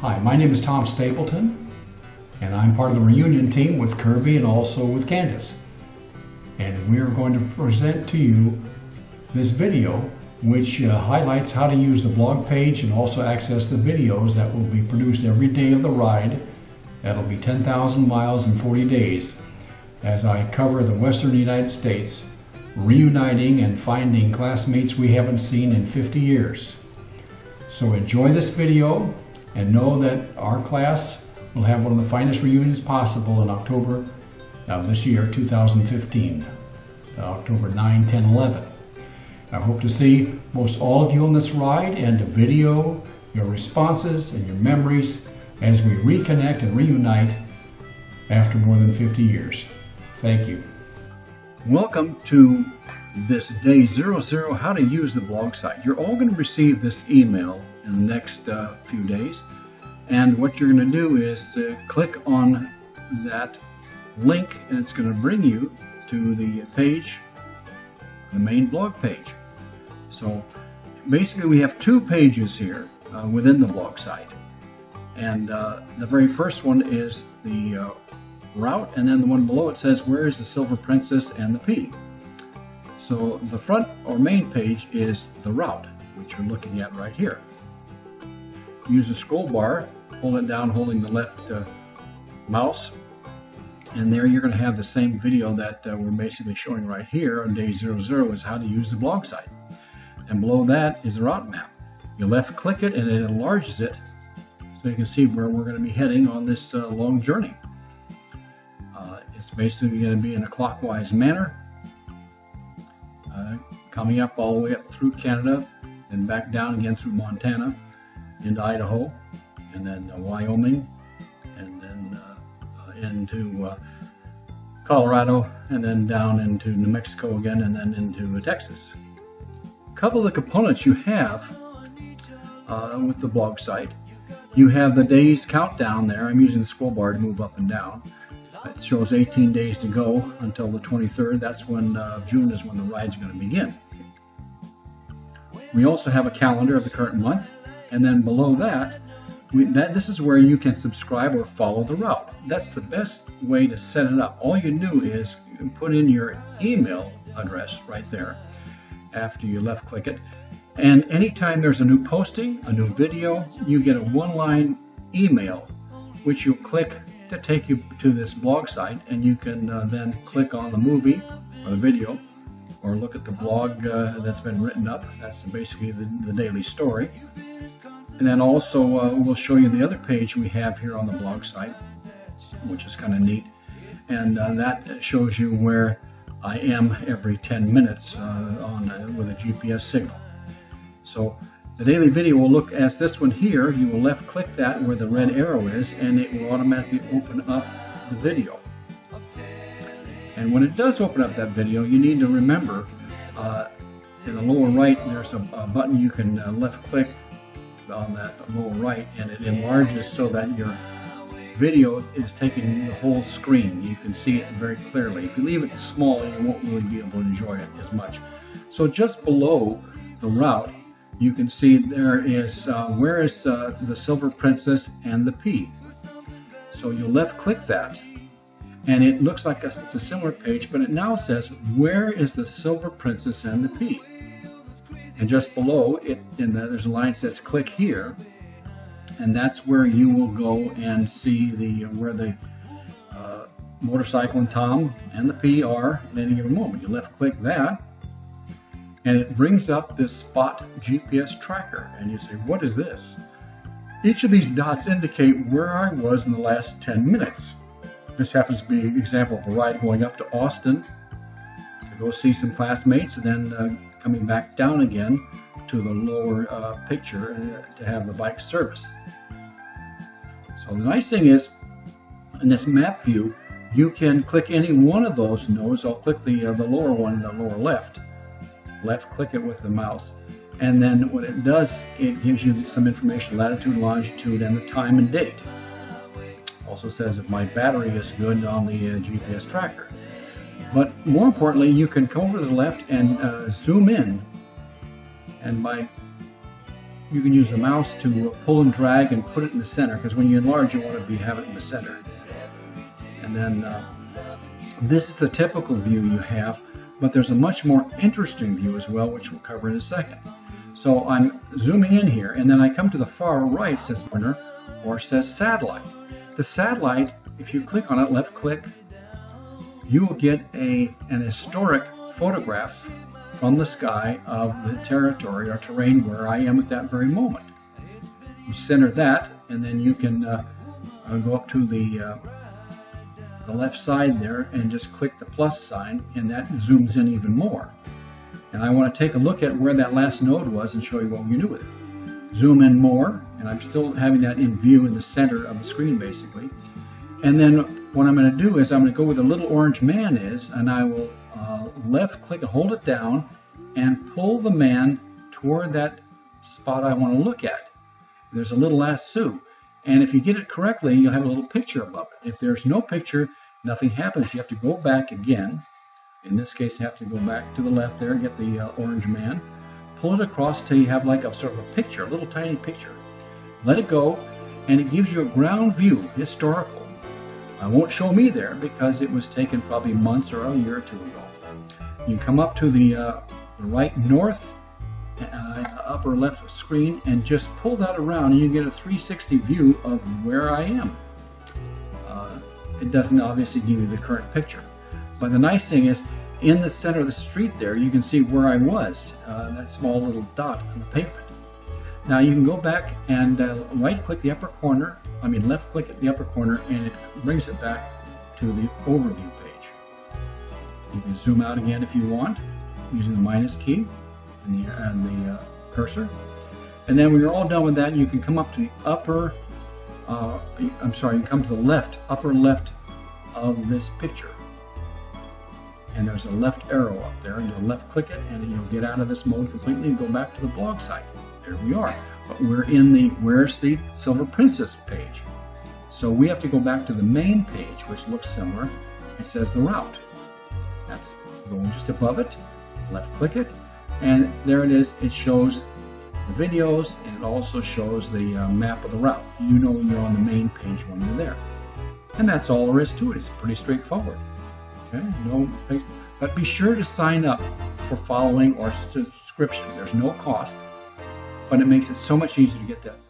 Hi, my name is Tom Stapleton, and I'm part of the reunion team with Kirby and also with Candace. And we are going to present to you this video which highlights how to use the blog page and also access the videos that will be produced every day of the ride. That'll be 10,000 miles in 40 days as I cover the western United States, reuniting and finding classmates we haven't seen in 50 years. So enjoy this video and know that our class will have one of the finest reunions possible in October of this year, 2015, October 9, 10, 11. I hope to see most all of you on this ride and to video your responses and your memories as we reconnect and reunite after more than 50 years. Thank you. Welcome to this day 00, how to use the blog site. You're all going to receive this email in the next few days, and what you're going to do is click on that link and it's going to bring you to the page, the main blog page. So basically we have two pages here within the blog site, and the very first one is the route, and then the one below it says where is the Silver Princess and the P. So the front or main page is the route, which you're looking at right here. Use the scroll bar, pull it down holding the left mouse, and there you're going to have the same video that we're basically showing right here on day 00 is how to use the blog site. And below that is the route map. You left click it and it enlarges it so you can see where we're going to be heading on this long journey. It's basically going to be in a clockwise manner, coming up all the way up through Canada and back down again through Montana into Idaho, and then Wyoming, and then into Colorado, and then down into New Mexico again, and then into Texas. A couple of the components you have with the blog site. You have the days countdown there. I'm using the scroll bar to move up and down. It shows 18 days to go until the 23rd. That's when June is when the ride's going to begin. We also have a calendar of the current month, and then below that, this is where you can subscribe or follow the route. That's the best way to set it up. All you do is put in your email address right there after you left click it, and anytime there's a new posting, a new video, you get a one-line email which you'll click to take you to this blog site, and you can then click on the movie or the video or look at the blog that's been written up. That's basically the daily story. And then also we'll show you the other page we have here on the blog site, which is kind of neat, and that shows you where I am every 10 minutes with a GPS signal. So the daily video will look as this one here. You will left click that where the red arrow is, and it will automatically open up the video. And when it does open up that video, you need to remember in the lower right there's a button you can left click on that lower right, and it enlarges so that your video is taking the whole screen. You can see it very clearly. If you leave it small, you won't really be able to enjoy it as much. So just below the route, you can see there is where is the Silver Princess and the P. So you left click that, and it looks like it's a similar page, but it now says where is the Silver Princess and the P. And just below it, there's a line that says click here, and that's where you will go and see where the motorcycle and Tom and the P are at any given moment. You left click that, and it brings up this spot GPS tracker, and you say, what is this? Each of these dots indicate where I was in the last 10 minutes. This happens to be an example of a ride going up to Austin to go see some classmates, and then coming back down again to the lower picture to have the bike service. So the nice thing is, in this map view, you can click any one of those nodes. I'll click the lower one, the lower left click it with the mouse, and then what it does, it gives you some information, latitude, longitude, and the time and date. Also says if my battery is good on the GPS tracker. But more importantly, you can come over to the left and zoom in, and by you can use the mouse to pull and drag and put it in the center, because when you enlarge you want to have it in the center. And then this is the typical view you have, but there's a much more interesting view as well, which we'll cover in a second. So I'm zooming in here, and then I come to the far right, it says corner, or it says satellite. The satellite, if you click on it, left click, you will get an historic photograph from the sky of the territory or terrain where I am at that very moment. You center that, and then you can go up to the left side there and just click the plus sign, and that zooms in even more. And I want to take a look at where that last node was and show you what we can do with it. Zoom in more, and I'm still having that in view in the center of the screen basically. And then what I'm going to do is I'm going to go where the little orange man is, and I will left click and hold it down and pull the man toward that spot I want to look at. There's a little lasso, and if you get it correctly, you'll have a little picture above it. If there's no picture, nothing happens. You have to go back again. In this case, you have to go back to the left there, get the orange man, pull it across till you have like a sort of a picture, a little tiny picture. Let it go, and it gives you a ground view, historical. I won't show me there because it was taken probably months or a year or two ago. You come up to the right north upper left screen and just pull that around, and you get a 360 view of where I am. It doesn't obviously give you the current picture, but the nice thing is in the center of the street there you can see where I was, that small little dot on the pavement. Now you can go back and right click the upper corner, left click at the upper corner, and it brings it back to the overview page. You can zoom out again if you want using the minus key and the cursor. And then when you're all done with that, you can come up to the upper, you can come to the left, upper left of this picture. And there's a left arrow up there, and you'll left click it, and you'll get out of this mode completely and go back to the blog site. There we are. But we're in the Where's the Silver Princess page. So we have to go back to the main page, which looks similar. It says the route. That's going just above it. Left click it, and there it is. It shows the videos, and it also shows the map of the route. You know you're on the main page when you're there. And that's all there is to it. It's pretty straightforward. Okay, but be sure to sign up for following or subscription. There's no cost, but it makes it so much easier to get that.